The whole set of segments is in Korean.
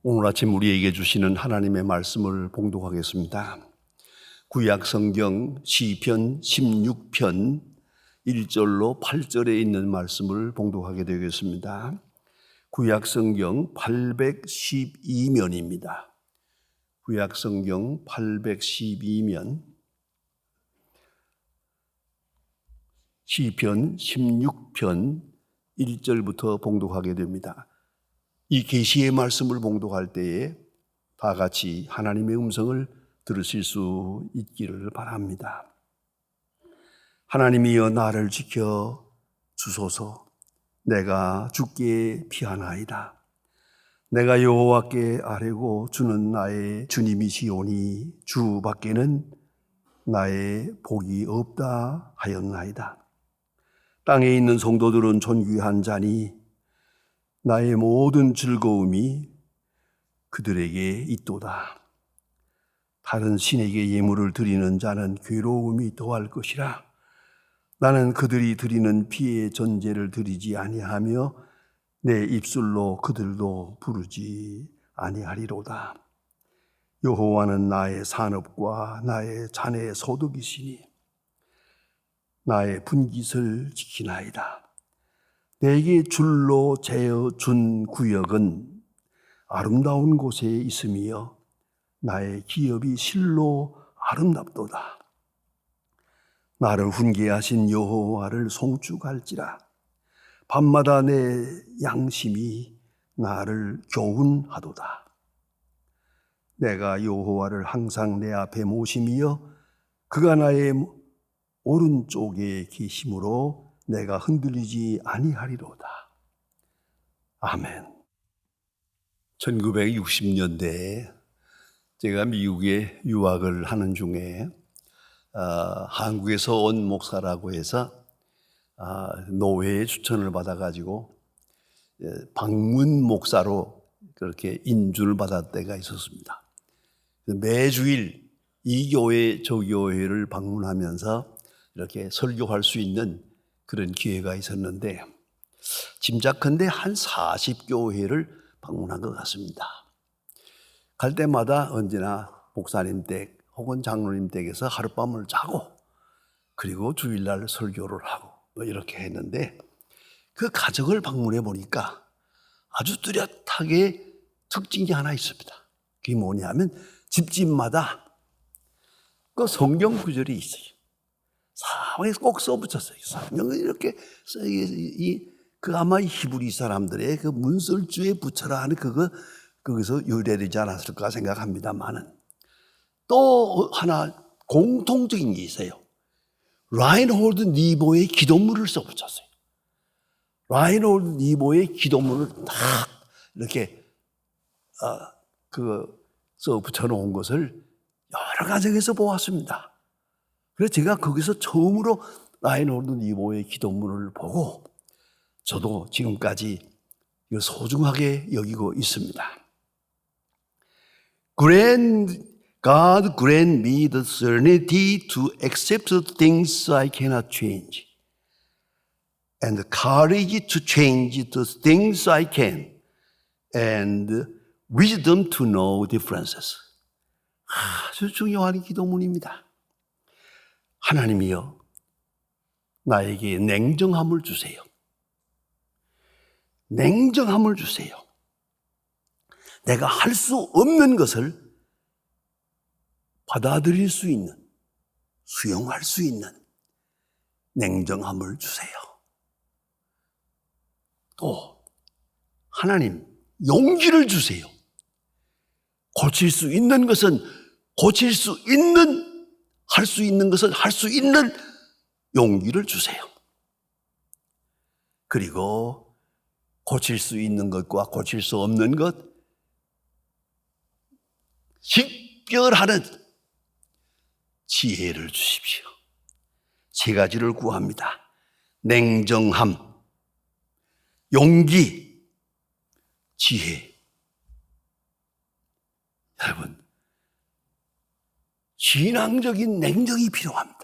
오늘 아침 우리에게 주시는 하나님의 말씀을 봉독하겠습니다. 구약 성경 시편 16편 1절로 8절에 있는 말씀을 봉독하게 되겠습니다. 구약 성경 812면입니다. 구약 성경 812면 시편 16편 1절부터 봉독하게 됩니다. 이 계시의 말씀을 봉독할 때에 다 같이 하나님의 음성을 들으실 수 있기를 바랍니다. 하나님이여 나를 지켜 주소서. 내가 주께 피하나이다. 내가 여호와께 아뢰고 주는 나의 주님이시오니 주 밖에는 나의 복이 없다 하였나이다. 땅에 있는 성도들은 존귀한 자니 나의 모든 즐거움이 그들에게 있도다. 다른 신에게 예물을 드리는 자는 괴로움이 더할 것이라. 나는 그들이 드리는 피의 전제를 드리지 아니하며 내 입술로 그들도 부르지 아니하리로다. 여호와는 나의 산업과 나의 자네의 소득이시니 나의 분깃을 지키나이다. 내게 줄로 재어 준 구역은 아름다운 곳에 있으며 나의 기업이 실로 아름답도다. 나를 훈계하신 여호와를 송축할지라. 밤마다 내 양심이 나를 교훈하도다. 내가 여호와를 항상 내 앞에 모심이여 그가 나의 오른쪽에 계심으로 내가 흔들리지 아니하리로다. 아멘. 1960년대에 제가 미국에 유학을 하는 중에 한국에서 온 목사라고 해서 노회의 추천을 받아가지고 방문 목사로 그렇게 인준을 받을 때가 있었습니다. 매주일 이 교회 저 교회를 방문하면서 이렇게 설교할 수 있는 그런 기회가 있었는데 짐작컨대 한 40교회를 방문한 것 같습니다. 갈 때마다 언제나 목사님 댁 혹은 장로님 댁에서 하룻밤을 자고 그리고 주일날 설교를 하고 이렇게 했는데 그 가정을 방문해 보니까 아주 뚜렷하게 특징이 하나 있습니다. 그게 뭐냐면 집집마다 그 성경 구절이 있어요. 사방에서 꼭 써붙였어요. 성경을 이렇게 그 아마 히브리 사람들의 그 문설주에 붙여라 하는 거기서 유래되지 않았을까 생각합니다만은 또 하나 공통적인 게 있어요. 라인홀드 니보의 기도문을 써붙였어요. 라인홀드 니보의 기도문을 딱 이렇게 써붙여 놓은 것을 여러 가정에서 보았습니다. 그래서 제가 거기서 처음으로 라인홀드 니보의 기도문을 보고 저도 지금까지 소중하게 여기고 있습니다. God grant me the serenity to accept the things I cannot change and the courage to change the things I can and wisdom to know differences. 아주 중요한 기도문입니다. 하나님이여 나에게 냉정함을 주세요. 냉정함을 주세요. 내가 할 수 없는 것을 받아들일 수 있는, 수용할 수 있는 냉정함을 주세요. 또 하나님 용기를 주세요. 고칠 수 있는 것은 고칠 수 있는, 할 수 있는 것은 할 수 있는 용기를 주세요. 그리고 고칠 수 있는 것과 고칠 수 없는 것 식별하는 지혜를 주십시오. 세 가지를 구합니다. 냉정함, 용기, 지혜. 여러분, 신앙적인 냉정이 필요합니다.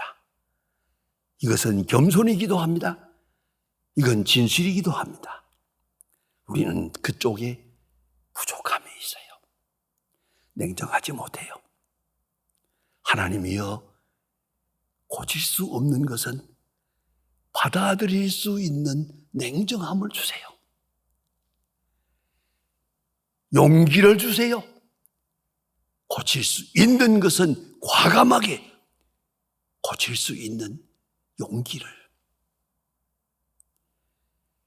이것은 겸손이기도 합니다. 이건 진실이기도 합니다. 우리는 그쪽에 부족함이 있어요. 냉정하지 못해요. 하나님이여, 고칠 수 없는 것은 받아들일 수 있는 냉정함을 주세요. 용기를 주세요. 고칠 수 있는 것은 과감하게 고칠 수 있는 용기를.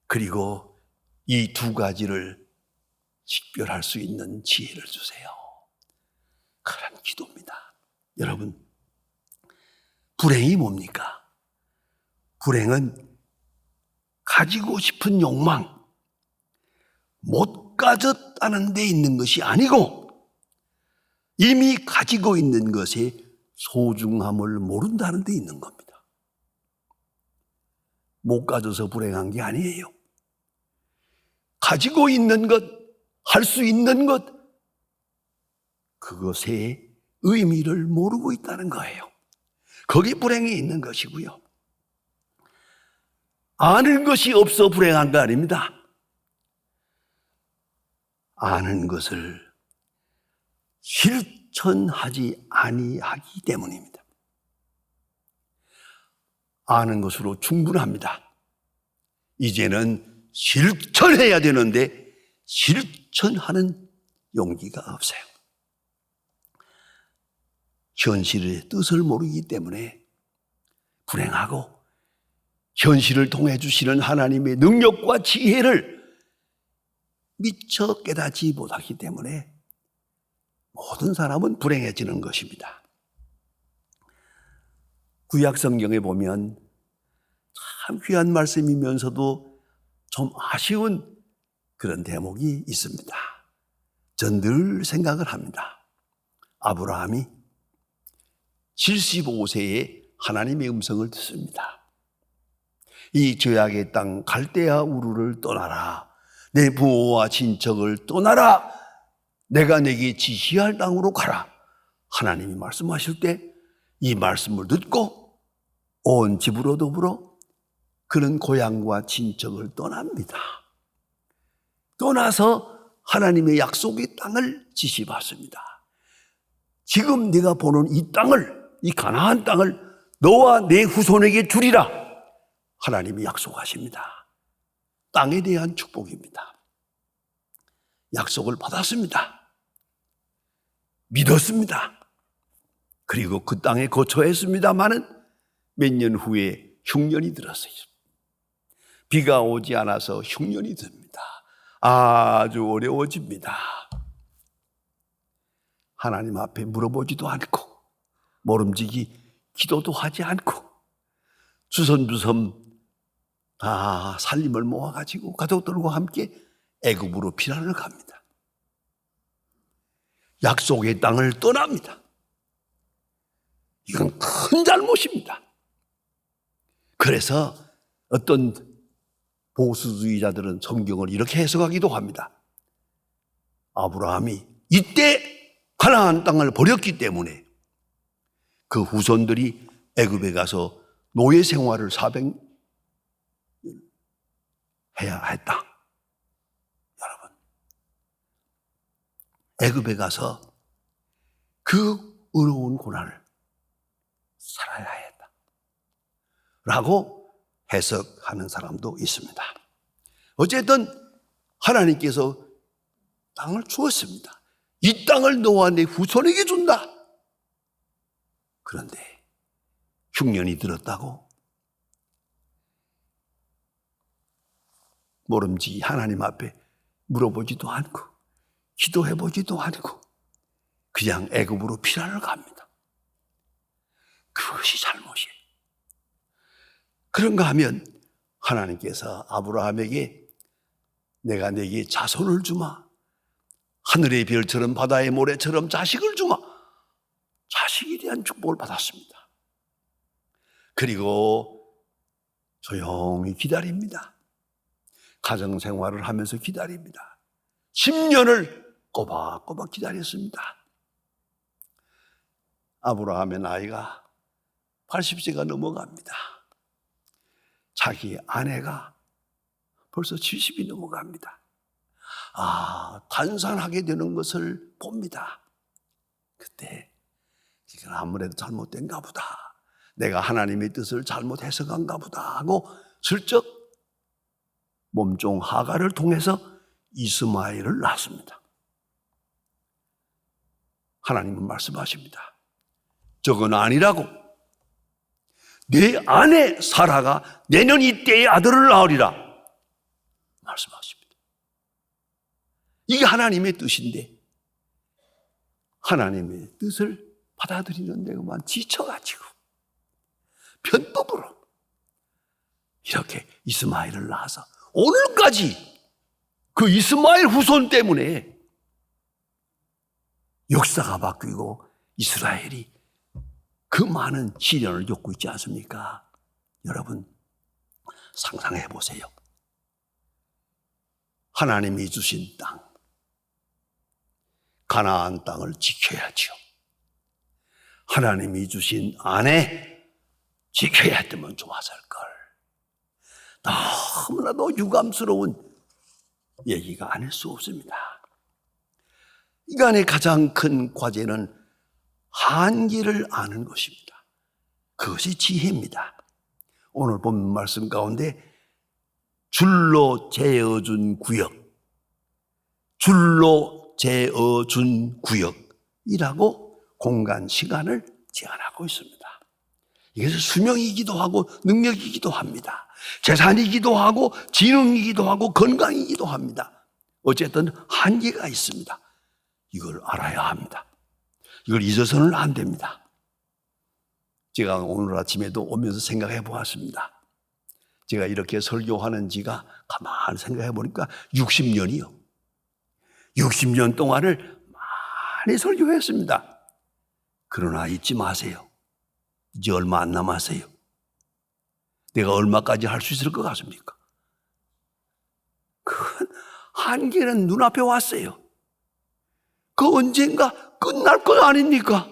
그리고 이 두 가지를 식별할 수 있는 지혜를 주세요. 그런 기도입니다. 여러분, 불행이 뭡니까? 불행은 가지고 싶은 욕망, 못 가졌다는 데 있는 것이 아니고 이미 가지고 있는 것의 소중함을 모른다는 데 있는 겁니다. 못 가져서 불행한 게 아니에요. 가지고 있는 것, 할 수 있는 것, 그것의 의미를 모르고 있다는 거예요. 거기 불행이 있는 것이고요. 아는 것이 없어 불행한 거 아닙니다. 아는 것을 실천하지 아니하기 때문입니다. 아는 것으로 충분합니다. 이제는 실천해야 되는데 실천하는 용기가 없어요. 현실의 뜻을 모르기 때문에 불행하고, 현실을 통해 주시는 하나님의 능력과 지혜를 미처 깨닫지 못하기 때문에 모든 사람은 불행해지는 것입니다. 구약 성경에 보면 참 귀한 말씀이면서도 좀 아쉬운 그런 대목이 있습니다. 전 늘 생각을 합니다. 아브라함이 75세에 하나님의 음성을 듣습니다. 이 죄악의 땅 갈대아 우르를 떠나라. 내 부모와 친척을 떠나라. 내가 내게 지시할 땅으로 가라. 하나님이 말씀하실 때 이 말씀을 듣고 온 집으로 더불어 그는 고향과 친척을 떠납니다. 떠나서 하나님의 약속의 땅을 지시받습니다. 지금 네가 보는 이 땅을, 이 가나안 땅을 너와 내 후손에게 주리라. 하나님이 약속하십니다. 땅에 대한 축복입니다. 약속을 받았습니다. 믿었습니다. 그리고 그 땅에 거처했습니다마는 몇 년 후에 흉년이 들었어요. 비가 오지 않아서 흉년이 듭니다. 아주 어려워집니다. 하나님 앞에 물어보지도 않고 모름지기 기도도 하지 않고 주섬주섬 다 살림을 모아가지고 가족들과 함께 애굽으로 피난을 갑니다. 약속의 땅을 떠납니다. 이건 큰 잘못입니다. 그래서 어떤 보수주의자들은 성경을 이렇게 해석하기도 합니다. 아브라함이 이때 가나안 땅을 버렸기 때문에 그 후손들이 애굽에 가서 노예 생활을 400년 해야 했다. 여러분, 애굽에 가서 그 어려운 고난을 살아야 했다 라고 해석하는 사람도 있습니다. 어쨌든 하나님께서 땅을 주었습니다. 이 땅을 너와 내 후손에게 준다. 그런데 흉년이 들었다고 모름지기 하나님 앞에 물어보지도 않고 기도해보지도 않고 그냥 애굽으로 피난을 갑니다. 그것이 잘못이에요. 그런가 하면 하나님께서 아브라함에게 내가 내게 자손을 주마, 하늘의 별처럼 바다의 모래처럼 자식을 주마, 자식에 대한 축복을 받았습니다. 그리고 조용히 기다립니다. 가정생활을 하면서 기다립니다. 10년을 꼬박꼬박 기다렸습니다. 아브라함의 나이가 80세가 넘어갑니다. 자기 아내가 벌써 70이 넘어갑니다. 단산하게 되는 것을 봅니다. 그때 이건 아무래도 잘못된가 보다. 내가 하나님의 뜻을 잘못 해석한가 보다 하고 슬쩍 몸종 하가를 통해서 이스마엘을 낳습니다. 하나님은 말씀하십니다. 저건 아니라고. 내 아내 사라가 내년 이때에 아들을 낳으리라 말씀하십니다. 이게 하나님의 뜻인데 하나님의 뜻을 받아들이는 데만 지쳐가지고 편법으로 이렇게 이스마엘을 낳아서 오늘까지 그 이스마엘 후손 때문에 역사가 바뀌고 이스라엘이 그 많은 시련을 겪고 있지 않습니까? 여러분 상상해 보세요. 하나님이 주신 땅, 가나안 땅을 지켜야죠. 하나님이 주신 아내 지켜야 했으면 좋았을걸. 너무나도 유감스러운 얘기가 아닐 수 없습니다. 인간의 가장 큰 과제는 한계를 아는 것입니다. 그것이 지혜입니다. 오늘 본 말씀 가운데 줄로 재어준 구역, 줄로 재어준 구역이라고 공간, 시간을 제한하고 있습니다. 이것은 수명이기도 하고 능력이기도 합니다. 재산이기도 하고 지능이기도 하고 건강이기도 합니다. 어쨌든 한계가 있습니다. 이걸 알아야 합니다. 이걸 잊어서는 안 됩니다. 제가 오늘 아침에도 오면서 생각해 보았습니다. 제가 이렇게 설교하는 지가 가만히 생각해 보니까 60년이요. 60년 동안을 많이 설교했습니다. 그러나 잊지 마세요. 이제 얼마 안 남았어요. 내가 얼마까지 할 수 있을 것 같습니까? 그 한계는 눈앞에 왔어요. 그 언젠가 끝날 것 아닙니까?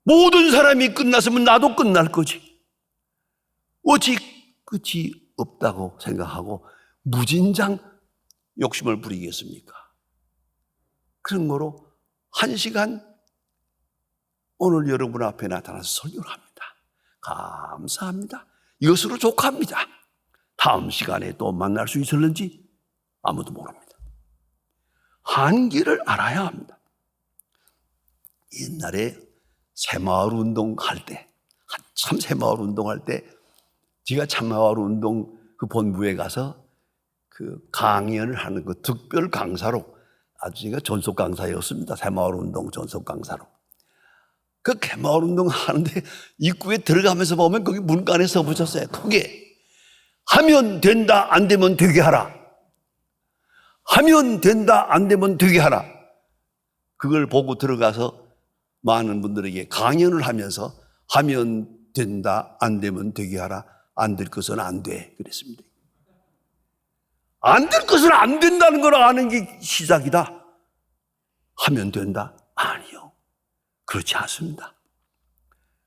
모든 사람이 끝났으면 나도 끝날 거지. 어찌 끝이 없다고 생각하고 무진장 욕심을 부리겠습니까? 그런 거로 1시간 오늘 여러분 앞에 나타나서 설교를 합니다. 감사합니다. 이것으로 족합니다. 다음 시간에 또 만날 수 있을는지 아무도 모릅니다. 한계를 알아야 합니다. 옛날에 새마을 운동할 때, 한참 새마을 운동할 때 제가 새마을 운동 그 본부에 가서 그 강연을 하는 그 특별 강사로 아주 제가 전속 강사였습니다. 새마을 운동 전속 강사로. 그 새마을 운동 하는데 입구에 들어가면서 보면 거기 문간에 써붙였어요. 크게 하면 된다, 안 되면 되게 하라. 하면 된다, 안 되면 되게 하라. 그걸 보고 들어가서 많은 분들에게 강연을 하면서 하면 된다, 안 되면 되게 하라. 안 될 것은 안 돼. 그랬습니다. 안 될 것은 안 된다는 걸 아는 게 시작이다. 하면 된다? 아니요. 그렇지 않습니다.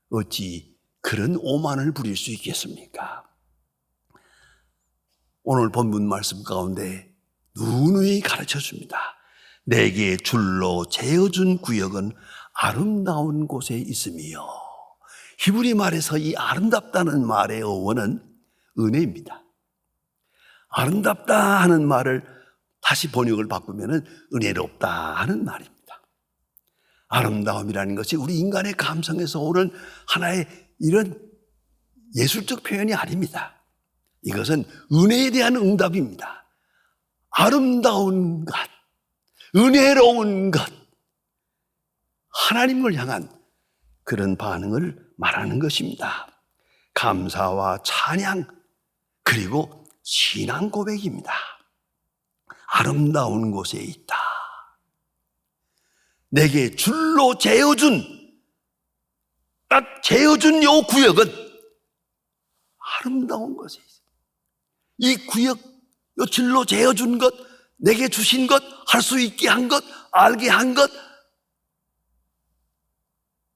어찌 그런 오만을 부릴 수 있겠습니까? 오늘 본문 말씀 가운데 누누이 가르쳐 줍니다. 내게 줄로 재어준 구역은 아름다운 곳에 있으며, 히브리 말에서 이 아름답다는 말의 어원은 은혜입니다. 아름답다 하는 말을 다시 번역을 바꾸면 은혜롭다 하는 말입니다. 아름다움이라는 것이 우리 인간의 감성에서 오는 하나의 이런 예술적 표현이 아닙니다. 이것은 은혜에 대한 응답입니다. 아름다운 것, 은혜로운 것, 하나님을 향한 그런 반응을 말하는 것입니다. 감사와 찬양, 그리고 신앙 고백입니다. 아름다운 곳에 있다. 내게 줄로 재어준, 딱 재어준 요 구역은 아름다운 곳에 있어요. 이 구역, 요 줄로 재어준 것, 내게 주신 것, 할 수 있게 한 것, 알게 한 것,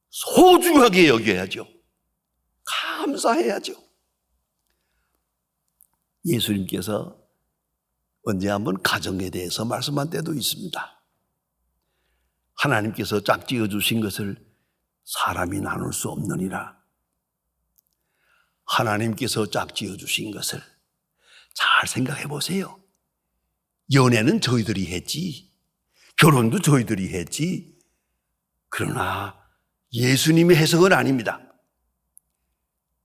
소중하게 여겨야죠. 감사해야죠. 예수님께서 언제 한번 가정에 대해서 말씀한 때도 있습니다. 하나님께서 짝지어 주신 것을 사람이 나눌 수 없느니라. 하나님께서 짝지어 주신 것을 잘 생각해 보세요. 연애는 저희들이 했지, 결혼도 저희들이 했지. 그러나 예수님의 해석은 아닙니다.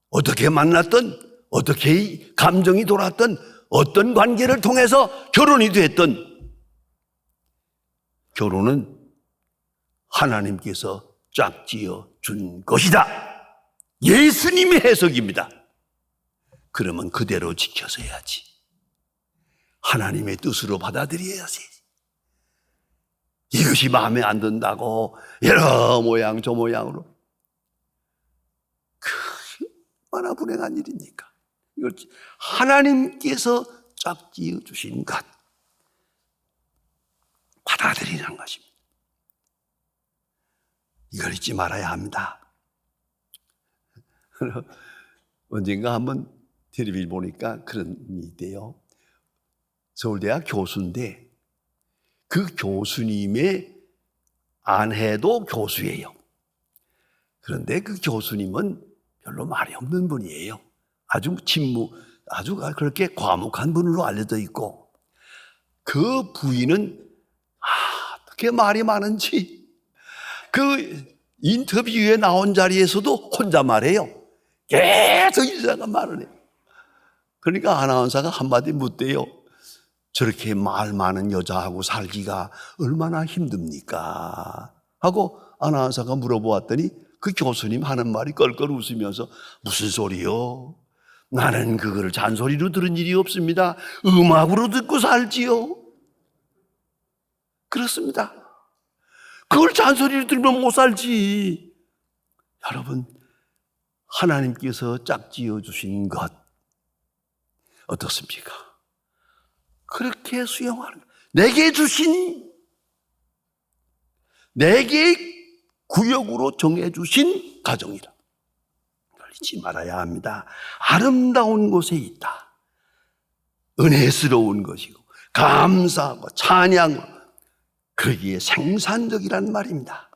어떻게 만났던, 어떻게 감정이 돌았던, 어떤 관계를 통해서 결혼이 됐던, 결혼은 하나님께서 짝지어 준 것이다. 예수님의 해석입니다. 그러면 그대로 지켜서 해야지. 하나님의 뜻으로 받아들여야지. 이것이 마음에 안 든다고 여러 모양 저 모양으로, 얼마나 불행한 일입니까? 이걸 하나님께서 짝지어 주신 것 받아들이는 것입니다. 이걸 잊지 말아야 합니다. 언젠가 한번 텔레비를 보니까 그런 일이 있대요. 서울대학 교수인데 그 교수님의 아내도 교수예요. 그런데 그 교수님은 별로 말이 없는 분이에요. 아주 그렇게 과묵한 분으로 알려져 있고, 그 부인은 어떻게 말이 많은지 그 인터뷰에 나온 자리에서도 혼자 말해요. 계속 이상한 말을 해요. 그러니까 아나운서가 한마디 묻대요. 저렇게 말 많은 여자하고 살기가 얼마나 힘듭니까? 하고 아나운서가 물어보았더니 그 교수님 하는 말이 껄껄 웃으면서, 무슨 소리요? 나는 그거를 잔소리로 들은 일이 없습니다. 음악으로 듣고 살지요. 그렇습니다. 그걸 잔소리로 들으면 못 살지. 여러분, 하나님께서 짝지어 주신 것 어떻습니까? 그렇게 수용하는, 내게 주신, 내게 구역으로 정해주신 가정이라. 이걸 잊지 말아야 합니다. 아름다운 곳에 있다. 은혜스러운 것이고 감사하고 찬양하고, 그러기에 생산적이란 말입니다.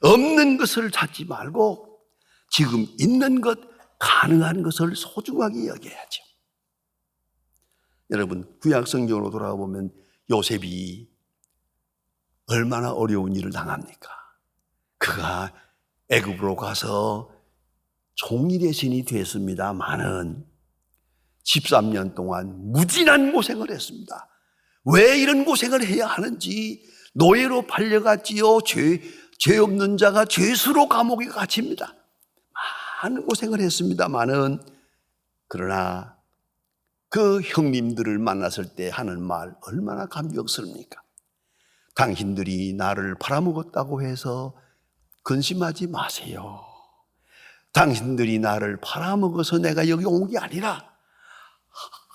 없는 것을 찾지 말고 지금 있는 것, 가능한 것을 소중하게 여겨야죠. 여러분, 구약 성경으로 돌아가 보면 요셉이 얼마나 어려운 일을 당합니까? 그가 애굽으로 가서 종이 대신이 됐습니다마는 13년 동안 무진한 고생을 했습니다. 왜 이런 고생을 해야 하는지, 노예로 팔려갔지요. 죄 없는 자가 죄수로 감옥에 갇힙니다. 많은 고생을 했습니다마는, 그러나 그 형님들을 만났을 때 하는 말 얼마나 감격스럽습니까? 당신들이 나를 팔아먹었다고 해서 근심하지 마세요. 당신들이 나를 팔아먹어서 내가 여기 온 게 아니라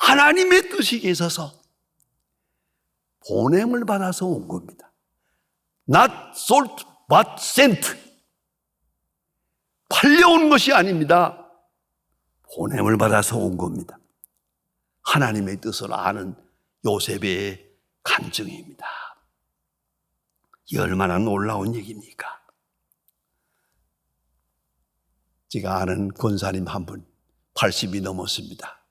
하나님의 뜻이 계셔서 보냄을 받아서 온 겁니다. Not sold but sent. 팔려온 것이 아닙니다. 보냄을 받아서 온 겁니다. 하나님의 뜻을 아는 요셉의 간증입니다. 이 얼마나 놀라운 얘기입니까? 제가 아는 권사님 한 분, 80이 넘었습니다.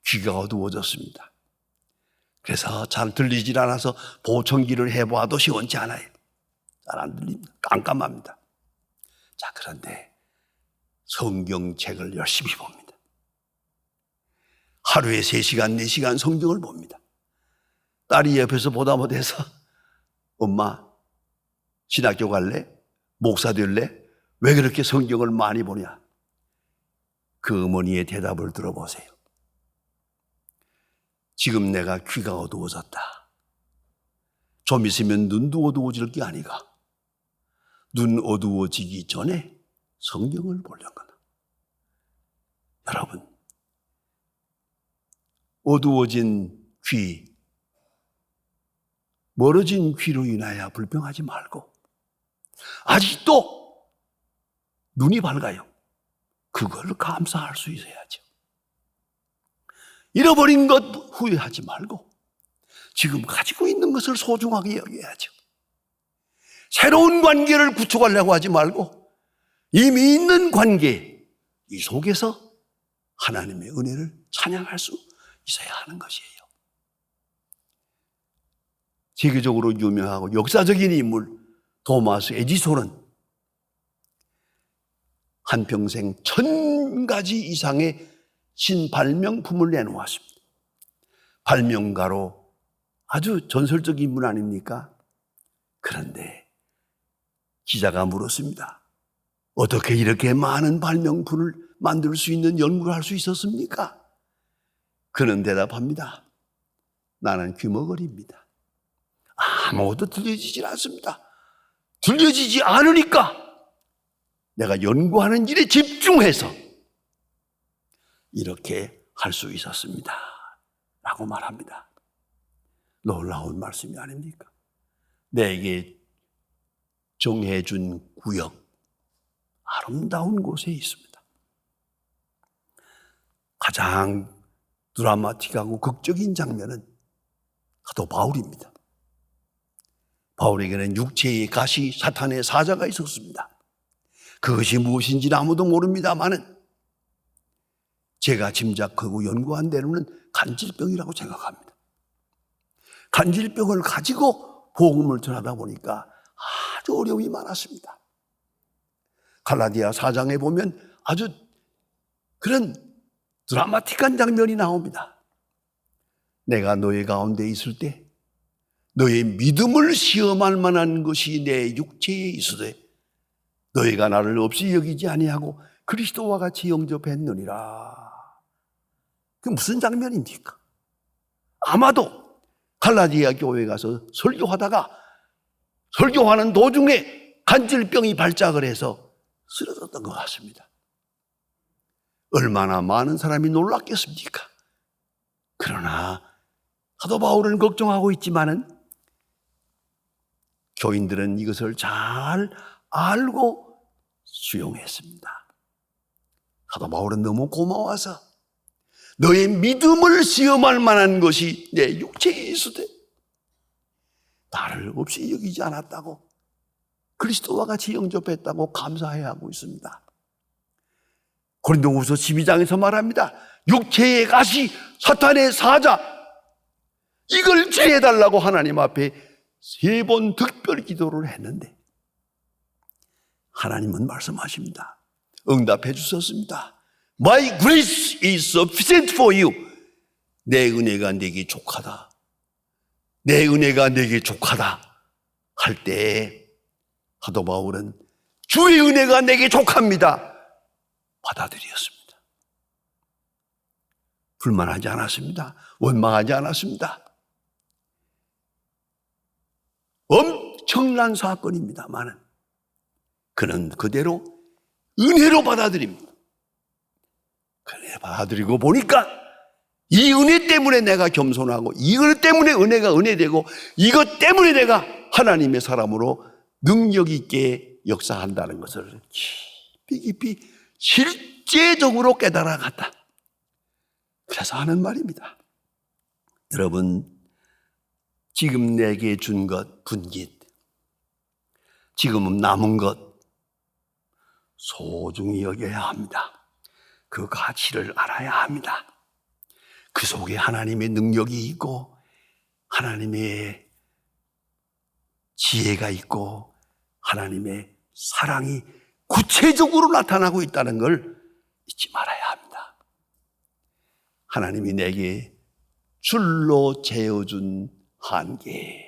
귀가 어두워졌습니다. 그래서 잘 들리질 않아서 보청기를 해봐도 시원치 않아요. 잘 안 들립니다. 깜깜합니다. 자, 그런데 성경책을 열심히 봅니다. 하루에 3시간, 4시간 성경을 봅니다. 딸이 옆에서 보다 못해서, 엄마, 신학교 갈래? 목사 될래? 왜 그렇게 성경을 많이 보냐? 그 어머니의 대답을 들어보세요. 지금 내가 귀가 어두워졌다. 좀 있으면 눈도 어두워질 게 아니가. 눈 어두워지기 전에 성경을 보려거나. 여러분, 어두워진 귀, 멀어진 귀로 인하여 불평하지 말고, 아직도 눈이 밝아요. 그걸 감사할 수 있어야죠. 잃어버린 것 후회하지 말고 지금 가지고 있는 것을 소중하게 여겨야죠. 새로운 관계를 구축하려고 하지 말고 이미 있는 관계, 이 속에서 하나님의 은혜를 찬양할 수 있어야 하는 것이에요. 세계적으로 유명하고 역사적인 인물 토마스 에디손은 한평생 1000가지 이상의 신발명품을 내놓았습니다. 발명가로 아주 전설적인 인물 아닙니까? 그런데 기자가 물었습니다. 어떻게 이렇게 많은 발명품을 만들 수 있는 연구를 할 수 있었습니까? 그는 대답합니다. 나는 귀머거리입니다. 아무것도 들려지질 않습니다. 들려지지 않으니까 내가 연구하는 일에 집중해서 이렇게 할 수 있었습니다. 라고 말합니다. 놀라운 말씀이 아닙니까? 내게 정해준 구역, 아름다운 곳에 있습니다. 가장 드라마틱하고 극적인 장면은 사도 바울입니다. 바울에게는 육체의 가시, 사탄의 사자가 있었습니다. 그것이 무엇인지는 아무도 모릅니다만은 제가 짐작하고 연구한 대로는 간질병이라고 생각합니다. 간질병을 가지고 복음을 전하다 보니까 아주 어려움이 많았습니다. 갈라디아 4장에 보면 아주 그런 드라마틱한 장면이 나옵니다. 내가 너희 가운데 있을 때 너의 믿음을 시험할 만한 것이 내 육체에 있으되 너희가 나를 없이 여기지 아니하고 그리스도와 같이 영접했느니라. 그 무슨 장면입니까? 아마도 갈라디아 교회에 가서 설교하다가 설교하는 도중에 간질병이 발작을 해서 쓰러졌던 것 같습니다. 얼마나 많은 사람이 놀랐겠습니까? 그러나 사도 바울은 걱정하고 있지만은 교인들은 이것을 잘 알고 수용했습니다. 사도 바울은 너무 고마워서 너의 믿음을 시험할 만한 것이 내 육체에 있으되 나를 없이 여기지 않았다고 그리스도와 같이 영접했다고 감사해야 하고 있습니다. 고린도후서 12장에서 말합니다. 육체의 가시, 사탄의 사자, 이걸 제해달라고 하나님 앞에 3번 특별 기도를 했는데 하나님은 말씀하십니다. 응답해 주셨습니다. My grace is sufficient for you. 내 은혜가 내게 족하다. 내 은혜가 내게 족하다 할 때 사도 바울은 주의 은혜가 내게 족합니다. 받아들였습니다. 불만하지 않았습니다. 원망하지 않았습니다. 엄청난 사건입니다만 그는 그대로 은혜로 받아들입니다. 그래 받아들이고 보니까 이 은혜 때문에 내가 겸손하고 이 은혜 때문에 은혜가 은혜되고 이것 때문에 내가 하나님의 사람으로 능력 있게 역사한다는 것을 깊이 실제적으로 깨달아갔다. 그래서 하는 말입니다. 여러분, 지금 내게 준 것 분깃, 지금 남은 것 소중히 여겨야 합니다. 그 가치를 알아야 합니다. 그 속에 하나님의 능력이 있고 하나님의 지혜가 있고 하나님의 사랑이 구체적으로 나타나고 있다는 걸 잊지 말아야 합니다. 하나님이 내게 줄로 재어준 한계,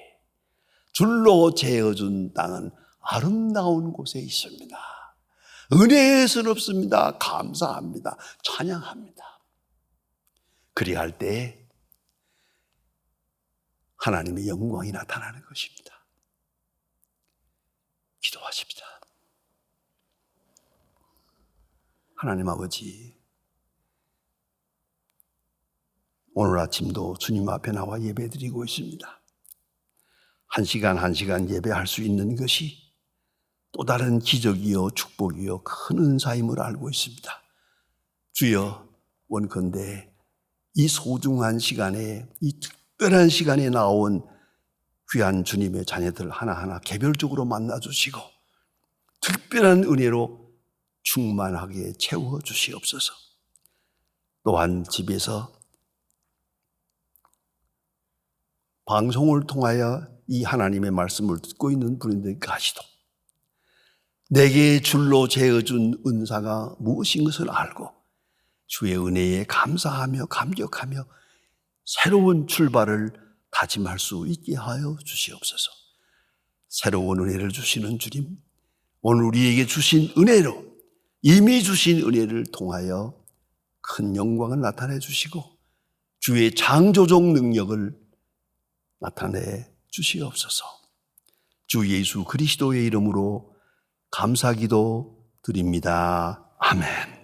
줄로 재어준 땅은 아름다운 곳에 있습니다. 은혜스럽습니다. 감사합니다. 찬양합니다. 그리할 때 하나님의 영광이 나타나는 것입니다. 기도하십시다. 하나님 아버지, 오늘 아침도 주님 앞에 나와 예배드리고 있습니다. 한 시간 한 시간 예배할 수 있는 것이 또 다른 기적이요 축복이요 큰 은사임을 알고 있습니다. 주여, 원컨대 이 소중한 시간에, 이 특별한 시간에 나온 귀한 주님의 자녀들 하나하나 개별적으로 만나주시고 특별한 은혜로 충만하게 채워주시옵소서. 또한 집에서 방송을 통하여 이 하나님의 말씀을 듣고 있는 분들까지도 내게 줄로 재어준 은사가 무엇인 것을 알고 주의 은혜에 감사하며 감격하며 새로운 출발을 다짐할 수 있게 하여 주시옵소서. 새로운 은혜를 주시는 주님, 오늘 우리에게 주신 은혜로 이미 주신 은혜를 통하여 큰 영광을 나타내 주시고 주의 창조적 능력을 나타내 주시옵소서. 주 예수 그리스도의 이름으로 감사기도 드립니다. 아멘.